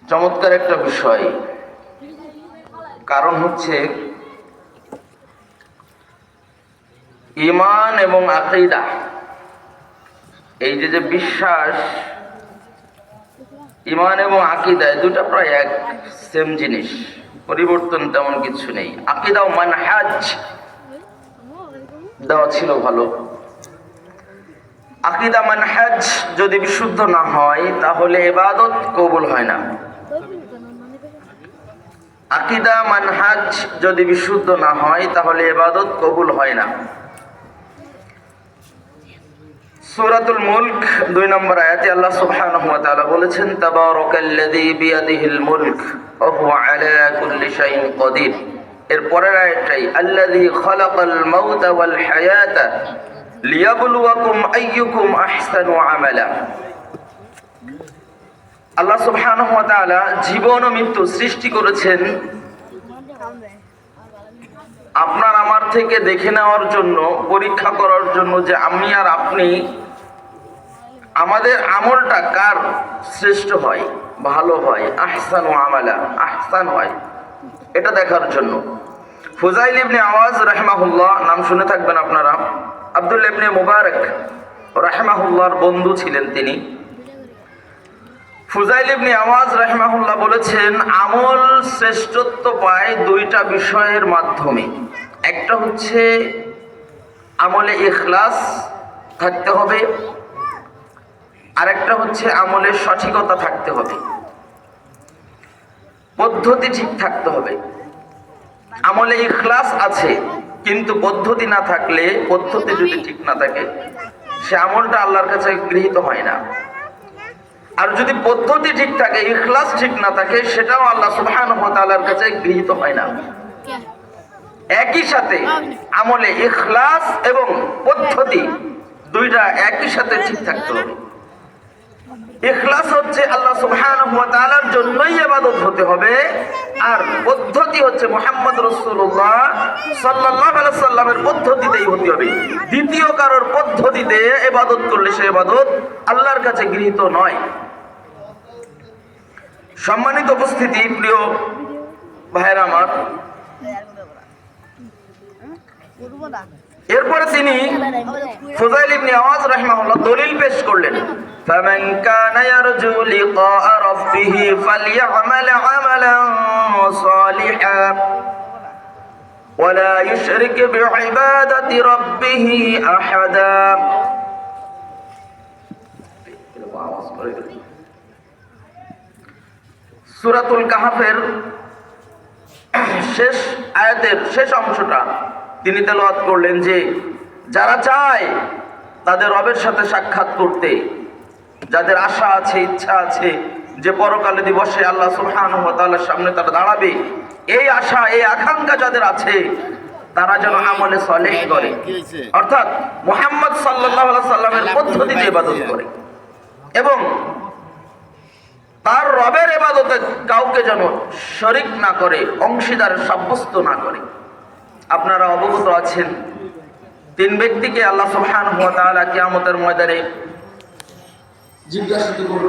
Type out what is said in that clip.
চমৎকার একটা বিষয়। কারণ হচ্ছে ঈমান এবং আকীদা, এই যে বিশ্বাস, ঈমান এবং আকীদা দুটো প্রায় এক সেম জিনিস, পরিবর্তন তেমন কিছু নেই। আকীদা ও মানহাজ দেওয়া ছিল ভালো। আকীদা মানহাজ যদি বিশুদ্ধ না হয় তাহলে ইবাদত কবুল হয় না। আকীদা মানহাজ যদি বিশুদ্ধ না হয় তাহলে ইবাদত কবুল হয় না। সূরাতুল মুলক 2 নম্বর আয়াতে আল্লাহ সুবহানাহু ওয়া তাআলা বলেছেন, তাবারাকাল্লাযী বিয়াদিহিল মুলক ওয়া হুয়া আলা কুল্লি শাইইন কাদির। এর পরের আয়াতটাই, আল্লাযী খালাকাল মাউতা ওয়াল হায়াতা লিয়াবলুয়াকুম আইয়ুকুম আহসানু আমালা। আল্লাহ সুবহানাহু ওয়া তাআলা জীবন ও মৃত্যু সৃষ্টি করেছেন আপনার আমার থেকে দেখে নেওয়ার জন্য, পরীক্ষা করার জন্য যে আমি আর আপনি আমাদের আমলটা কার শ্রেষ্ঠ হয়, ভালো হয়, আহসানু আমালা, আহসান হয়, এটা দেখার জন্য। ফুজাইল ইবনে আওয়াজ রাহিমাহুল্লাহ, নাম শুনে থাকবেন আপনারা, আব্দুল্লাহ ইবনে মুবারক রাহিমাহুল্লাহর বন্ধু ছিলেন তিনি। ফুজাইল ইবনে আওয়াজ রাহিমাহুল্লাহ বলেছেন, আমল শ্রেষ্ঠত্ব পায় দুইটা বিষয়ের মাধ্যমে। একটা হচ্ছে আমলে ইখলাস থাকতে হবে, আর একটা হচ্ছে আমলের সঠিকতা থাকতে হবে, পদ্ধতি ঠিক থাকতে হবে। আমলে ইখলাস আছে কিন্তু পদ্ধতি না থাকলে, পদ্ধতি যদি ঠিক না থাকে, সে আমলটা আল্লাহর কাছে গৃহীত হয় না। আর যদি পদ্ধতি ঠিক থাকে, ইখলাস ঠিক না থাকে, সেটাও আল্লাহ সুবহানাহু ওয়া তাআলার কাছে গৃহীত হয় না। একই সাথে আমলে ইখলাস এবং পদ্ধতি দুইটা একই সাথে ঠিক থাকতে হবে। ইখলাস হচ্ছে আল্লাহ সুবহানাহু ওয়া তাআলার জন্যই ইবাদত হতে হবে, আর পদ্ধতি হচ্ছে মুহাম্মদ রাসূলুল্লাহ সাল্লাল্লাহু আলাইহি সাল্লামের পদ্ধতিতেই হতে হবে। দ্বিতীয় কারোর পদ্ধতিতে ইবাদত করলে সে ইবাদত আল্লাহর কাছে গৃহীত নয়। সম্মানিত উপস্থিতি, প্রিয় ভাইরা আমার, এরপরে তিনি ফুজাইল ইবনে আওয়াজ রাহিমাহুল্লাহ দলিল পেশ করলেন, ফামান কানা ইয়ারজু লিকা রাব্বিহি ফালইআমাল আমালান সালিহান ওয়া লা ইউশরিক বিইবাদাতি রাব্বিহি আহাদা। সূরাতুল কাহফের শেষ আয়াতের শেষ অংশটা তিনি তেলাওয়াত করলেন যে যারা চায় তাদের রবের সাথে সাক্ষাৎ করতে, যাদের আশা আছে, ইচ্ছা আছে যে পরকালে দিবসে আল্লাহ সুবহানাহু ওয়া তাআলার সামনে তারা দাঁড়াবে, এই আশা, এই আকাঙ্ক্ষা যাদের আছে, তারা যেন আমলে সালেহ করে, অর্থাৎ মুহাম্মদ সাল্লাল্লাহু আলাইহি সাল্লামের পদ্ধতিতে ইবাদত করে এবং তার রবের ইবাদতে কাউকে যেন শরীক না করে, অংশীদার সাব্যস্ত না করে। আপনারা অবগত আছেন, 3 ব্যক্তিকে আল্লাহ সুবহানাহু ওয়া তাআলা কিয়ামতের ময়দানে জিজ্ঞাসা করবেন।